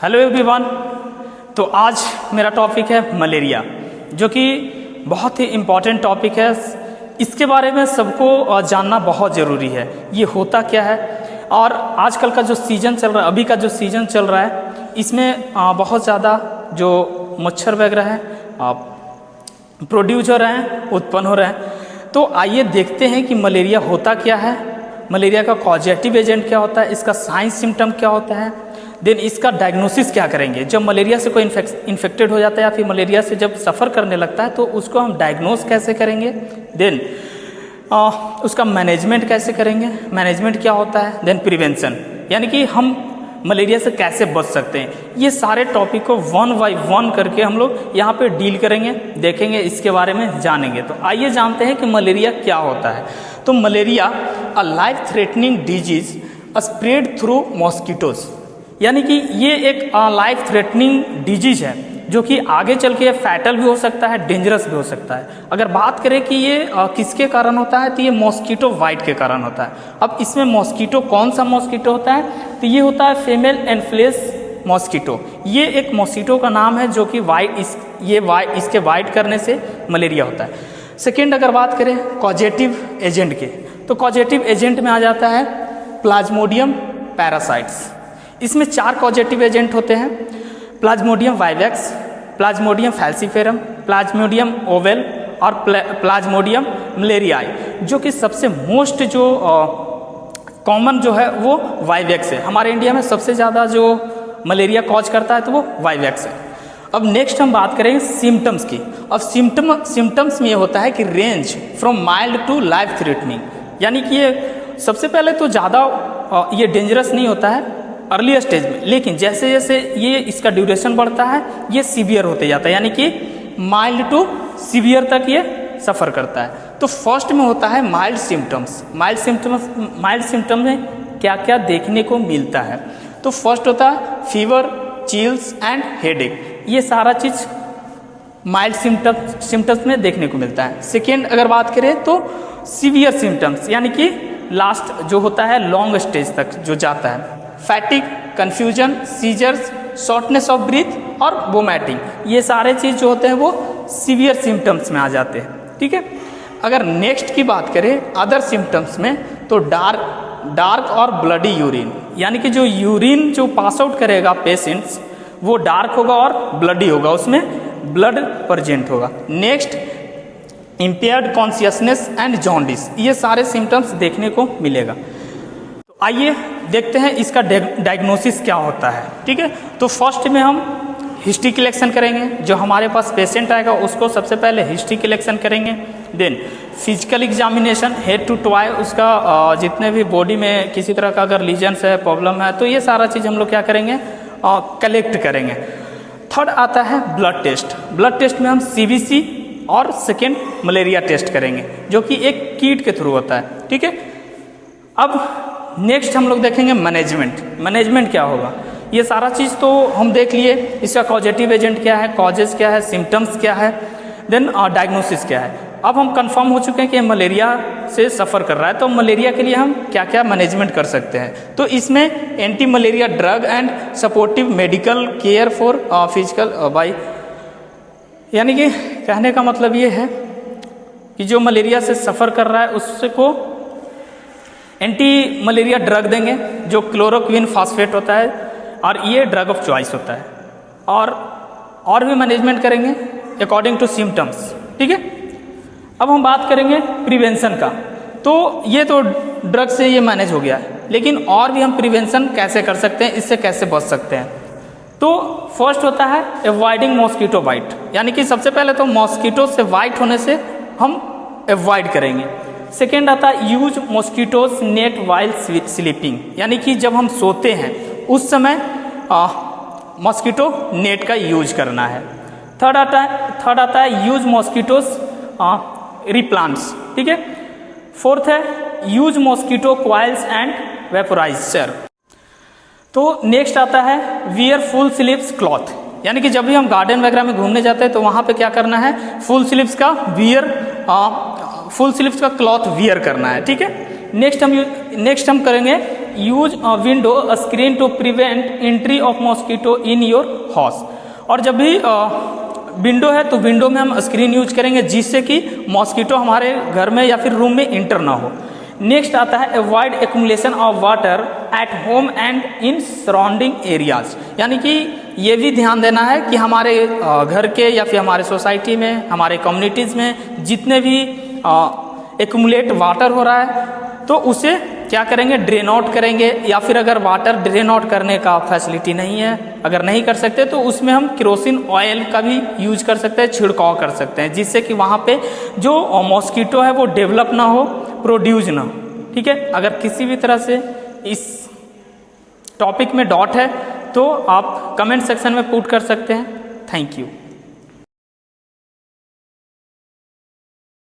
Hello everyone. तो आज मेरा टॉपिक है मलेरिया, जो कि बहुत ही इम्पॉर्टेंट टॉपिक है। इसके बारे में सबको जानना बहुत ज़रूरी है, ये होता क्या है। और आजकल का जो सीज़न चल रहा है, अभी का जो सीज़न चल रहा है, इसमें बहुत ज़्यादा जो मच्छर वगैरह हैं प्रोड्यूस हो रहे हैं, उत्पन्न हो रहे हैं। तो आइए देखते हैं कि मलेरिया होता क्या है, मलेरिया का कॉजेटिव एजेंट क्या होता है, इसका साइन सिम्टम क्या होता है, देन इसका डायग्नोसिस क्या करेंगे। जब मलेरिया से कोई इन्फेक्टेड हो जाता है या फिर मलेरिया से जब सफ़र करने लगता है तो उसको हम डायग्नोस कैसे करेंगे, देन उसका मैनेजमेंट कैसे करेंगे, मैनेजमेंट क्या होता है, देन प्रिवेंशन यानी कि हम मलेरिया से कैसे बच सकते हैं। ये सारे टॉपिक को वन बाय वन करके हम लोग यहाँ पे डील करेंगे, देखेंगे, इसके बारे में जानेंगे। तो आइए जानते हैं कि मलेरिया क्या होता है। तो malaria a life threatening disease spread through mosquitoes, यानी कि ये एक लाइफ थ्रेटनिंग डिजीज है जो कि आगे चल के फैटल भी हो सकता है, डेंजरस भी हो सकता है। अगर बात करें कि ये किसके कारण होता है, तो ये मॉस्किटो वाइट के कारण होता है। अब इसमें मॉस्किटो कौन सा मॉस्किटो होता है, तो ये होता है फीमेल एनफ्लेस मॉस्किटो। ये एक मॉस्किटो का नाम है जो कि इसके वाइट करने से मलेरिया होता है। सेकेंड अगर बात करें कॉजेटिव एजेंट के, तो कॉजेटिव एजेंट में आ जाता है प्लाज्मोडियम पैरासाइट्स। इसमें 4 कॉजेटिव एजेंट होते हैं, Plasmodium vivax, Plasmodium falciparum, Plasmodium oval और प्लाज्मोडियम मलेरियाई, जो कि सबसे मोस्ट जो कॉमन जो है वो वाइवेक्स है। हमारे इंडिया में सबसे ज़्यादा जो मलेरिया कॉज करता है तो वो वाइवेक्स है। अब नेक्स्ट हम बात करेंगे सिम्टम्स की। अब सिम्टम्स में ये होता है कि range from mild to life threatening, यानी कि ये सबसे पहले तो ज़्यादा ये डेंजरस नहीं होता है अर्ली स्टेज में, लेकिन जैसे जैसे ये इसका ड्यूरेशन बढ़ता है ये सीवियर होते जाता है, यानी कि माइल्ड टू सीवियर तक ये सफ़र करता है। तो फर्स्ट में होता है माइल्ड सिम्टम्स। माइल्ड सिम्टम में क्या क्या देखने को मिलता है, तो फर्स्ट होता है फीवर, चिल्स एंड हेडेक। ये सारा चीज़ माइल्ड सिम्टम्स में देखने को मिलता है। सेकेंड अगर बात करें तो सीवियर सिम्टम्स, यानी कि लास्ट जो होता है लॉन्ग स्टेज तक जो जाता है, fatigue, confusion, seizures, shortness of breath और वोमिटिंग, ये सारे चीज़ जो होते हैं वो सीवियर सिम्टम्स में आ जाते हैं। ठीक है। अगर नेक्स्ट की बात करें अदर सिम्टम्स में, तो डार्क और ब्लडी यूरिन, यानी कि जो यूरिन जो पास आउट करेगा पेशेंट्स वो डार्क होगा और ब्लडी होगा, उसमें ब्लड प्रेजेंट होगा। Next impaired consciousness and jaundice, ये सारे सिम्टम्स देखने को मिलेगा। तो आइए देखते हैं इसका डायग्नोसिस क्या होता है। ठीक है। तो फर्स्ट में हम हिस्ट्री कलेक्शन करेंगे, जो हमारे पास पेशेंट आएगा उसको सबसे पहले हिस्ट्री कलेक्शन करेंगे। Then physical examination, head to toe, उसका जितने भी बॉडी में किसी तरह का अगर लीजन्स है, प्रॉब्लम है, तो ये सारा चीज़ हम लोग क्या करेंगे, कलेक्ट करेंगे। थर्ड आता है ब्लड टेस्ट। ब्लड टेस्ट में हम CBC और सेकेंड मलेरिया टेस्ट करेंगे, जो कि एक किट के थ्रू होता है। ठीक है। अब नेक्स्ट हम लोग देखेंगे मैनेजमेंट क्या होगा। ये सारा चीज़ तो हम देख लिए, इसका कॉजेटिव एजेंट क्या है, कॉजेज क्या है, सिम्टम्स क्या है, देन डायग्नोसिस क्या है। अब हम कंफर्म हो चुके हैं कि मलेरिया से सफ़र कर रहा है, तो मलेरिया के लिए हम क्या क्या मैनेजमेंट कर सकते हैं। तो इसमें anti malaria drug and supportive medical care for physical by, यानी कि कहने का मतलब ये है कि जो मलेरिया से सफ़र कर रहा है उसको एंटी मलेरिया ड्रग देंगे जो क्लोरोक्विन फॉस्फेट होता है, और ये ड्रग ऑफ चॉइस होता है। और भी मैनेजमेंट करेंगे अकॉर्डिंग टू सिम्टम्स। ठीक है। अब हम बात करेंगे प्रिवेंशन का। तो ये तो ड्रग से ये मैनेज हो गया है, लेकिन और भी हम प्रिवेंशन कैसे कर सकते हैं, इससे कैसे बच सकते हैं। तो फर्स्ट होता है अवॉइडिंग मॉस्किटो बाइट, यानी कि सबसे पहले तो मॉस्किटो से वाइट होने से हम अवॉइड करेंगे। सेकेंड आता है use mosquitoes net while sleeping, यानी कि जब हम सोते हैं उस समय मॉस्किटो नेट का यूज करना है। थर्ड आता है यूज मॉस्किटोज रिप्लांट्स। ठीक है। फोर्थ है use mosquito coils and vaporiser. तो नेक्स्ट आता है वियर फुल स्लीव्स क्लॉथ, यानी कि जब भी हम गार्डन वगैरह में घूमने जाते हैं तो वहाँ पे क्या करना है, फुल स्लीव्स का क्लॉथ वियर करना है। ठीक है। नेक्स्ट हम करेंगे use window screen to prevent entry of mosquito in your house. और जब भी विंडो है तो विंडो में हम स्क्रीन यूज करेंगे जिससे कि मॉस्किटो हमारे घर में या फिर रूम में इंटर ना हो। नेक्स्ट आता है avoid accumulation of water at home and in surrounding areas, यानी कि ये भी ध्यान देना है कि हमारे घर के या फिर हमारे सोसाइटी में, हमारे कम्युनिटीज़ में जितने भी एक्यूमुलेट वाटर हो रहा है तो उसे क्या करेंगे, ड्रेन आउट करेंगे। या फिर अगर वाटर ड्रेन आउट करने का फैसिलिटी नहीं है, अगर नहीं कर सकते तो उसमें हम केरोसिन ऑयल का भी यूज कर सकते हैं, छिड़काव कर सकते हैं, जिससे कि वहाँ पे जो मॉस्किटो है वो डेवलप ना हो, प्रोड्यूस ना हो। ठीक है, अगर किसी भी तरह से इस टॉपिक में डाउट है तो आप कमेंट सेक्शन में पुट कर सकते हैं। Thank you.